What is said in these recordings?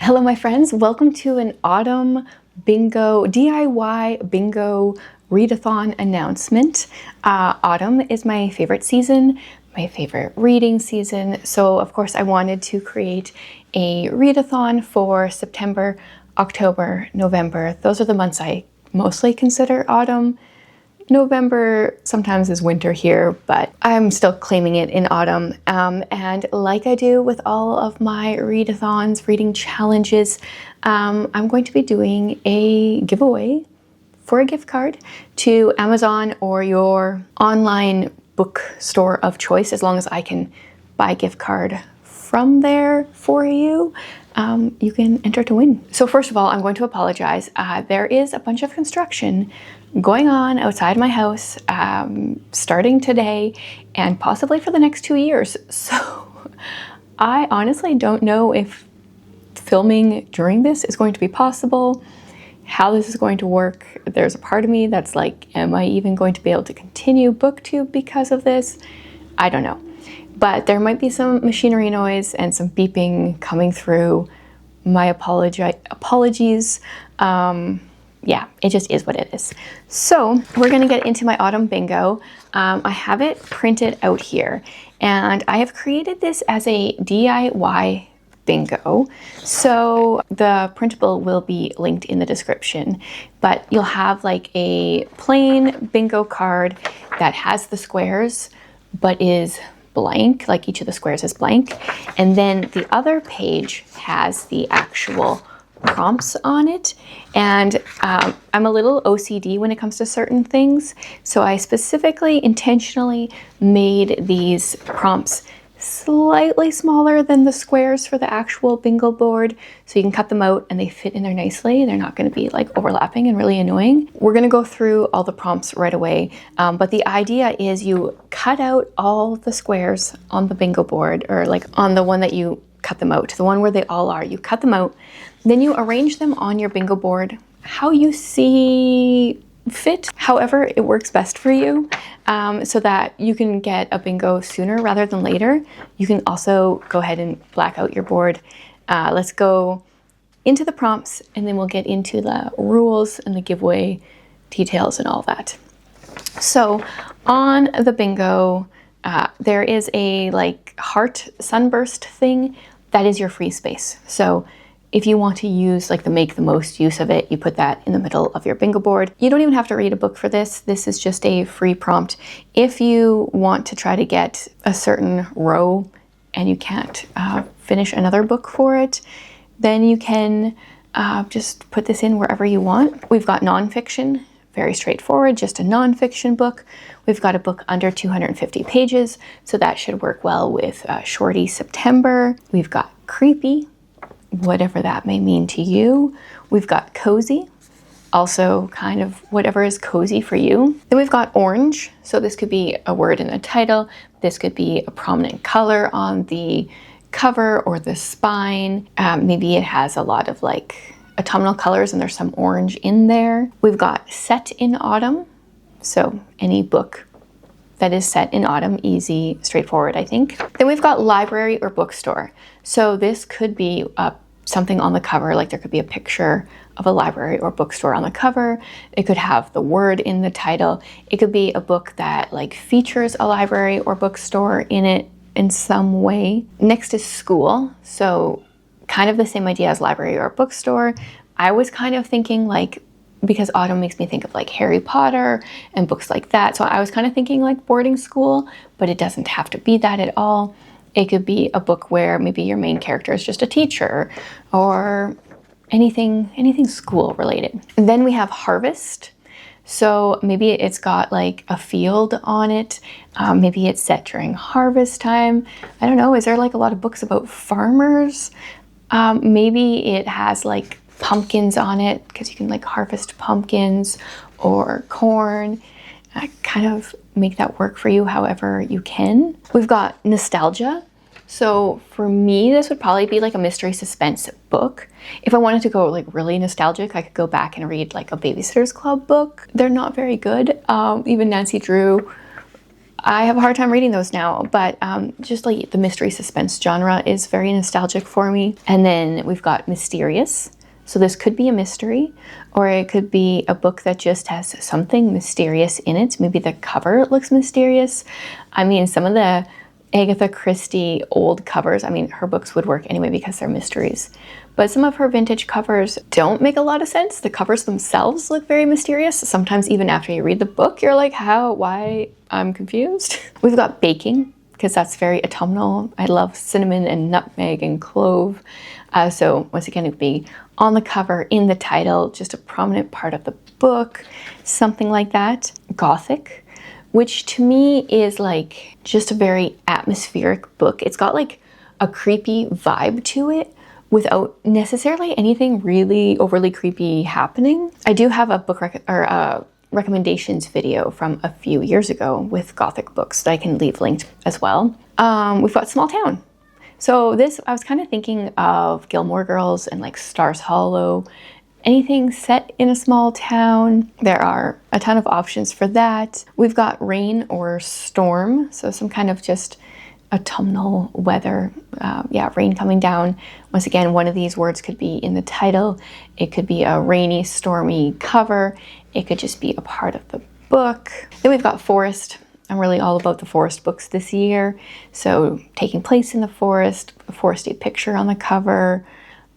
Hello my friends, welcome to an autumn bingo, DIY bingo readathon announcement. Autumn is my favorite season, my favorite reading season, so of course I wanted to create a readathon for September, October, November. Those are the months I mostly consider autumn. November sometimes is winter here, but I'm still claiming it in autumn. And like I do with all of my readathons, reading challenges, I'm going to be doing a giveaway for a gift card to Amazon or your online bookstore of choice, as long as I can buy a gift card from there for you. You can enter to win. So first of all, I'm going to apologize. There is a bunch of construction going on outside my house, starting today and possibly for the next 2 years. So I honestly don't know if filming during this is going to be possible, how this is going to work. There's a part of me that's like, am I even going to be able to continue BookTube because of this? I don't know. But there might be some machinery noise and some beeping coming through. My apologies. Yeah, it just is what it is. So we're gonna get into my autumn bingo. I have it printed out here, and I have created this as a DIY bingo. So the printable will be linked in the description, but you'll have like a plain bingo card that has the squares, but is blank, like each of the squares is blank. And then the other page has the actual prompts on it. And I'm a little OCD when it comes to certain things. So I specifically, intentionally made these prompts slightly smaller than the squares for the actual bingo board. So you can cut them out and they fit in there nicely. They're not going to be like overlapping and really annoying. We're going to go through all the prompts right away. But the idea is you cut out all the squares on the bingo board, or like on the one that you cut them out, the one where they all are, you cut them out. Then you arrange them on your bingo board how you see fit, however it works best for you, so that you can get a bingo sooner rather than later. You can also go ahead and black out your board. Let's go into the prompts, and then we'll get into the rules and the giveaway details and all that. So on the bingo, there is a like heart sunburst thing that is your free space. So if you want to use like make the most use of it, you put that in the middle of your bingo board. You don't even have to read a book for this. This is just a free prompt. If you want to try to get a certain row and you can't finish another book for it, then you can just put this in wherever you want. We've got nonfiction, very straightforward, just a nonfiction book. We've got a book under 250 pages, so that should work well with Shorty September. We've got creepy, whatever that may mean to you. We've got cozy, also kind of whatever is cozy for you. Then we've got orange, so this could be a word in the title, this could be a prominent color on the cover or the spine. Maybe it has a lot of like autumnal colors and there's some orange in there. We've got set in autumn, so any book that is set in autumn, easy, straightforward, I think. Then we've got library or bookstore. So this could be something on the cover, like there could be a picture of a library or bookstore on the cover. It could have the word in the title. It could be a book that like features a library or bookstore in it in some way. Next is school. So kind of the same idea as library or bookstore. I was kind of thinking like, because autumn makes me think of like Harry Potter and books like that. So I was kind of thinking like boarding school, but it doesn't have to be that at all. It could be a book where maybe your main character is just a teacher or anything school related. And then we have harvest. So maybe it's got like a field on it. Maybe it's set during harvest time. I don't know. Is there like a lot of books about farmers? Maybe it has like pumpkins on it because you can like harvest pumpkins or corn. Kind of make that work for you however you can. We've got nostalgia. So for me, this would probably be like a mystery suspense book. If I wanted to go like really nostalgic, I could go back and read like a Babysitter's Club book. They're not very good. Even Nancy Drew, I have a hard time reading those now, but just like the mystery suspense genre is very nostalgic for me. And then we've got mysterious. So this could be a mystery, or it could be a book that just has something mysterious in it. Maybe the cover looks mysterious. I mean, some of the Agatha Christie old covers, I mean, her books would work anyway because they're mysteries. But some of her vintage covers don't make a lot of sense. The covers themselves look very mysterious. Sometimes even after you read the book, you're like, how, why, I'm confused. We've got baking, because that's very autumnal. I love cinnamon and nutmeg and clove. So once again, it would be on the cover, in the title, just a prominent part of the book, something like that. Gothic, which to me is like just a very atmospheric book. It's got like a creepy vibe to it without necessarily anything really overly creepy happening. I do have a book recommendations video from a few years ago with Gothic books that I can leave linked as well. We've got Small Town. So this, I was kind of thinking of Gilmore Girls and like Stars Hollow, anything set in a small town. There are a ton of options for that. We've got rain or storm, so some kind of just autumnal weather. Rain coming down. Once again, one of these words could be in the title. It could be a rainy, stormy cover. It could just be a part of the book. Then we've got forest. I'm really all about the forest books this year. So taking place in the forest, a foresty picture on the cover,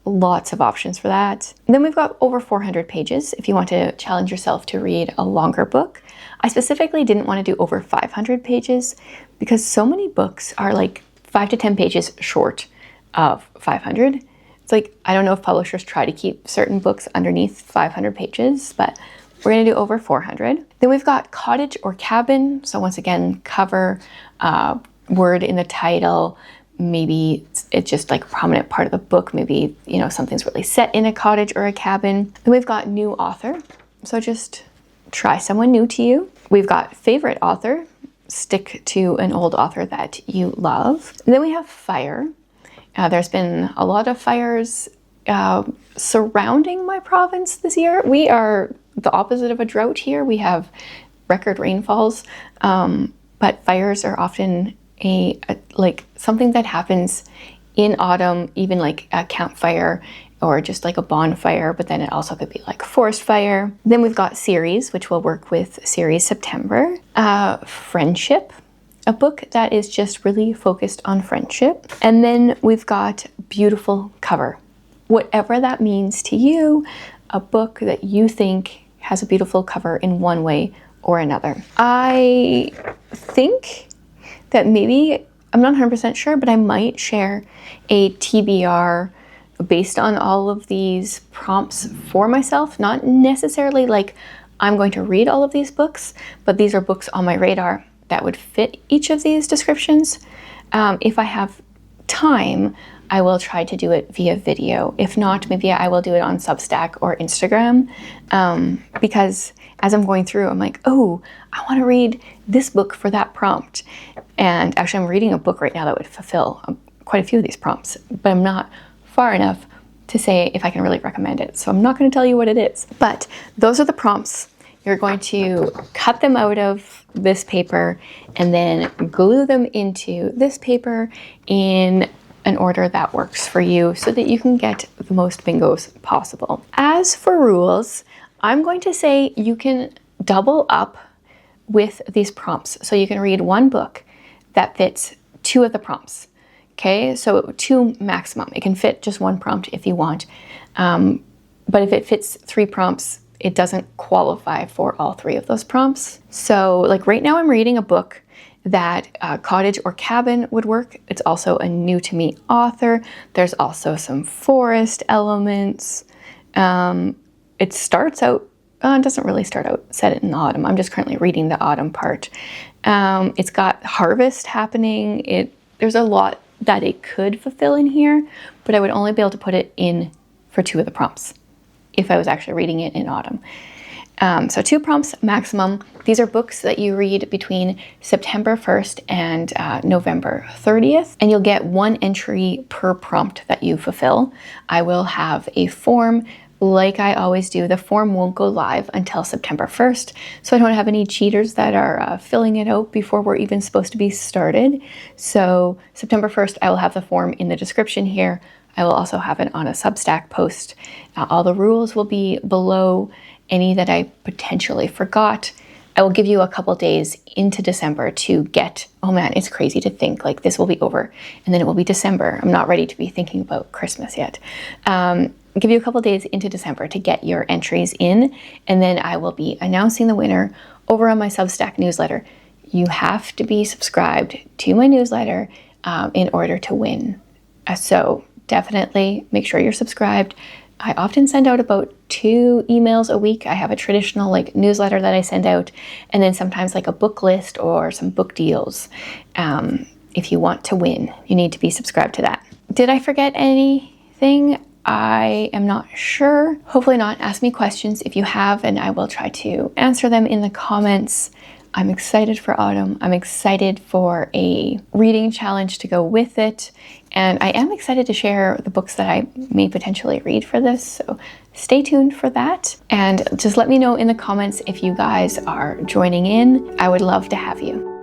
lots of options for that. And then we've got over 400 pages if you want to challenge yourself to read a longer book. I specifically didn't want to do over 500 pages because so many books are like 5 to 10 pages short of 500. It's like, I don't know if publishers try to keep certain books underneath 500 pages, but we're going to do over 400. Then we've got cottage or cabin. So once again, cover, word in the title. Maybe it's just like a prominent part of the book. Maybe, you know, something's really set in a cottage or a cabin. Then we've got new author. So just try someone new to you. We've got favorite author. Stick to an old author that you love. And then we have fire. There's been a lot of fires surrounding my province this year. We are the opposite of a drought here. We have record rainfalls, but fires are often like something that happens in autumn, even like a campfire or just like a bonfire, but then it also could be like a forest fire. Then we've got series, which will work with series September. Friendship, a book that is just really focused on friendship. And then we've got beautiful cover. Whatever that means to you, a book that you think has a beautiful cover in one way or another. I think that maybe, I'm not 100% sure, but I might share a TBR based on all of these prompts for myself. Not necessarily like I'm going to read all of these books, but these are books on my radar that would fit each of these descriptions. If I have time, I will try to do it via video. If not, maybe I will do it on Substack or Instagram, because as I'm going through, I'm like, oh, I want to read this book for that prompt. And actually, I'm reading a book right now that would fulfill quite a few of these prompts, but I'm not far enough to say if I can really recommend it. So I'm not going to tell you what it is. But those are the prompts. You're going to cut them out of this paper and then glue them into this paper in an order that works for you so that you can get the most bingos possible. As for rules, I'm going to say you can double up with these prompts. So you can read one book that fits 2 of the prompts. Okay, so 2 maximum. It can fit just 1 prompt if you want. But if it fits 3 prompts, it doesn't qualify for all 3 of those prompts. So like right now I'm reading a book that cottage or cabin would work. It's also a new to me author. There's also some forest elements. It starts out, it doesn't really start out set in autumn. I'm just currently reading the autumn part. It's got harvest happening. There's a lot that it could fulfill in here, but I would only be able to put it in for 2 of the prompts if I was actually reading it in autumn. So 2 prompts maximum. These are books that you read between September 1st and November 30th, and you'll get 1 entry per prompt that you fulfill. I will have a form like I always do, the form won't go live until September 1st, so I don't have any cheaters that are filling it out before we're even supposed to be started. So September 1st, I will have the form in the description here. I will also have it on a Substack post. All the rules will be below, any that I potentially forgot. I will give you a couple days into December to get, oh man, it's crazy to think like this will be over and then it will be December. I'm not ready to be thinking about Christmas yet. Give you a couple days into December to get your entries in, and then I will be announcing the winner over on my Substack newsletter. You have to be subscribed to my newsletter in order to win. So definitely make sure you're subscribed. I often send out about 2 emails a week. I have a traditional like newsletter that I send out, and then sometimes like a book list or some book deals. If you want to win, you need to be subscribed to that. Did I forget anything? I am not sure. Hopefully not. Ask me questions if you have, and I will try to answer them in the comments. I'm excited for autumn. I'm excited for a reading challenge to go with it. And I am excited to share the books that I may potentially read for this. So stay tuned for that. And just let me know in the comments if you guys are joining in. I would love to have you.